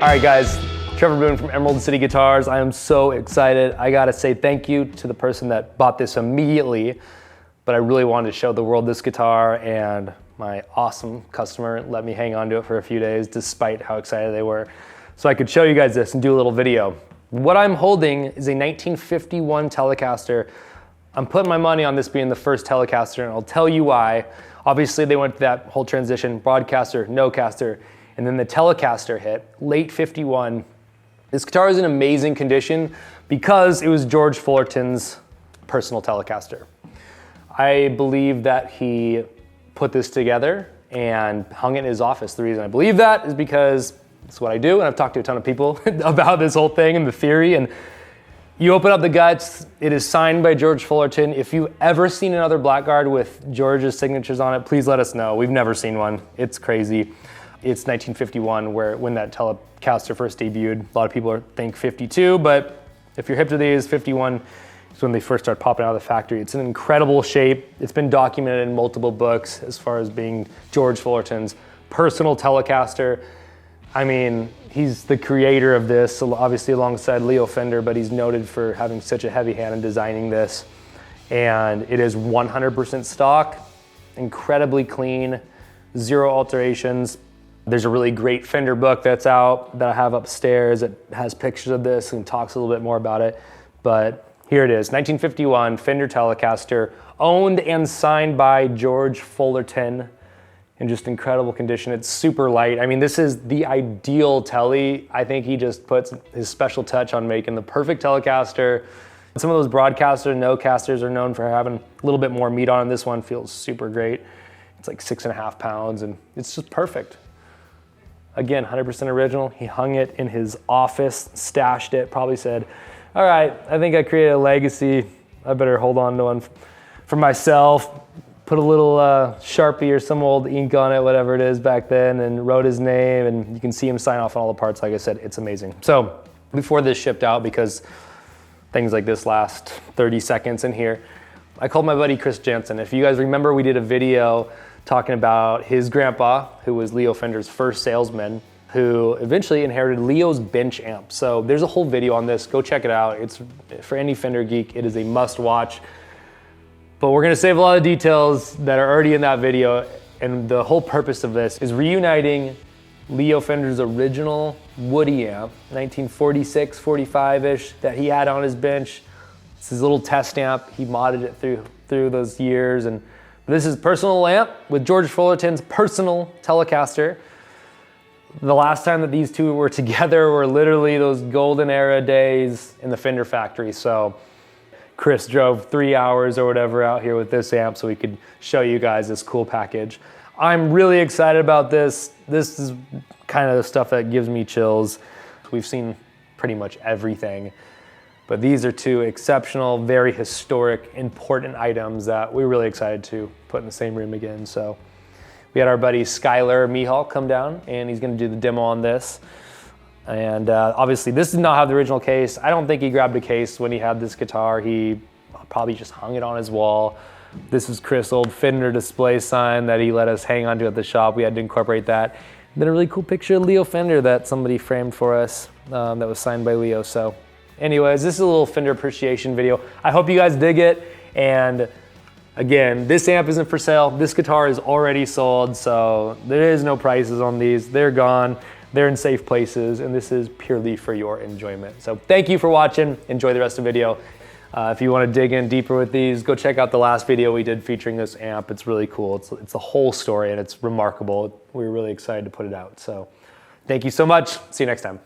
All right, guys, Trevor Boone from Emerald City Guitars. I am so excited. I gotta say thank you to the person that bought this immediately, but I really wanted to show the world this guitar, and my awesome customer let me hang on to it for a few days despite how excited they were. So I could show you guys this and do a little video. What I'm holding is a 1951 Telecaster. I'm putting my money on this being the first Telecaster, and I'll tell you why. Obviously, they went through that whole transition, broadcaster, no caster, and then the Telecaster hit, late 51. This guitar is in amazing condition because it was George Fullerton's personal Telecaster. I believe that he put this together and hung it in his office. The reason I believe that is because it's what I do, and I've talked to a ton of people about this whole thing and the theory, and you open up the guts, it is signed by George Fullerton. If you've ever seen another Blackguard with George's signatures on it, please let us know. We've never seen one. It's crazy. It's 1951 when that Telecaster first debuted. A lot of people think 52, but if you're hip to these, 51 is when they first started popping out of the factory. It's in incredible shape. It's been documented in multiple books as far as being George Fullerton's personal Telecaster. I mean, he's the creator of this, obviously alongside Leo Fender, but he's noted for having such a heavy hand in designing this. And it is 100% stock, incredibly clean, zero alterations. There's a really great Fender book that's out that I have upstairs that has pictures of this and talks a little bit more about it. But here it is, 1951 Fender Telecaster, owned and signed by George Fullerton, in just incredible condition. It's super light. I mean, this is the ideal Tele. I think he just puts his special touch on making the perfect Telecaster. Some of those broadcaster, no casters are known for having a little bit more meat on. This one feels super great. It's like 6.5 pounds and it's just perfect. Again, 100% original. He hung it in his office, stashed it, probably said, all right, I think I created a legacy. I better hold on to one for myself. Put a little Sharpie or some old ink on it, whatever it is back then, and wrote his name, and you can see him sign off on all the parts. Like I said, it's amazing. So before this shipped out, because things like this last 30 seconds in here, I called my buddy Chris Jansen. If you guys remember, we did a video talking about his grandpa, who was Leo Fender's first salesman, who eventually inherited Leo's bench amp. So there's a whole video on this. Go check it out. It's for any Fender geek. It is a must watch. But we're gonna save a lot of details that are already in that video, and the whole purpose of this is reuniting Leo Fender's original Woody amp, 1946, 45-ish, that he had on his bench. It's his little test amp. He modded it through those years, and this is personal amp with George Fullerton's personal Telecaster. The last time that these two were together were literally those golden era days in the Fender factory. So Chris drove 3 hours or whatever out here with this amp so we could show you guys this cool package. I'm really excited about this. This is kind of the stuff that gives me chills. We've seen pretty much everything, but these are two exceptional, very historic, important items that we're really excited to put in the same room again. So we had our buddy Skyler Mehal come down, and he's gonna do the demo on this. And obviously this does not have the original case. I don't think he grabbed a case when he had this guitar. He probably just hung it on his wall. This is Chris' old Fender display sign that he let us hang onto at the shop. We had to incorporate that. And then a really cool picture of Leo Fender that somebody framed for us that was signed by Leo. So anyways, this is a little Fender appreciation video. I hope you guys dig it. And again, this amp isn't for sale. This guitar is already sold, so there is no prices on these. They're gone. They're in safe places, and this is purely for your enjoyment. So thank you for watching. Enjoy the rest of the video. If you want to dig in deeper with these, go check out the last video we did featuring this amp. It's really cool. It's a whole story, and it's remarkable. We're really excited to put it out. So thank you so much. See you next time.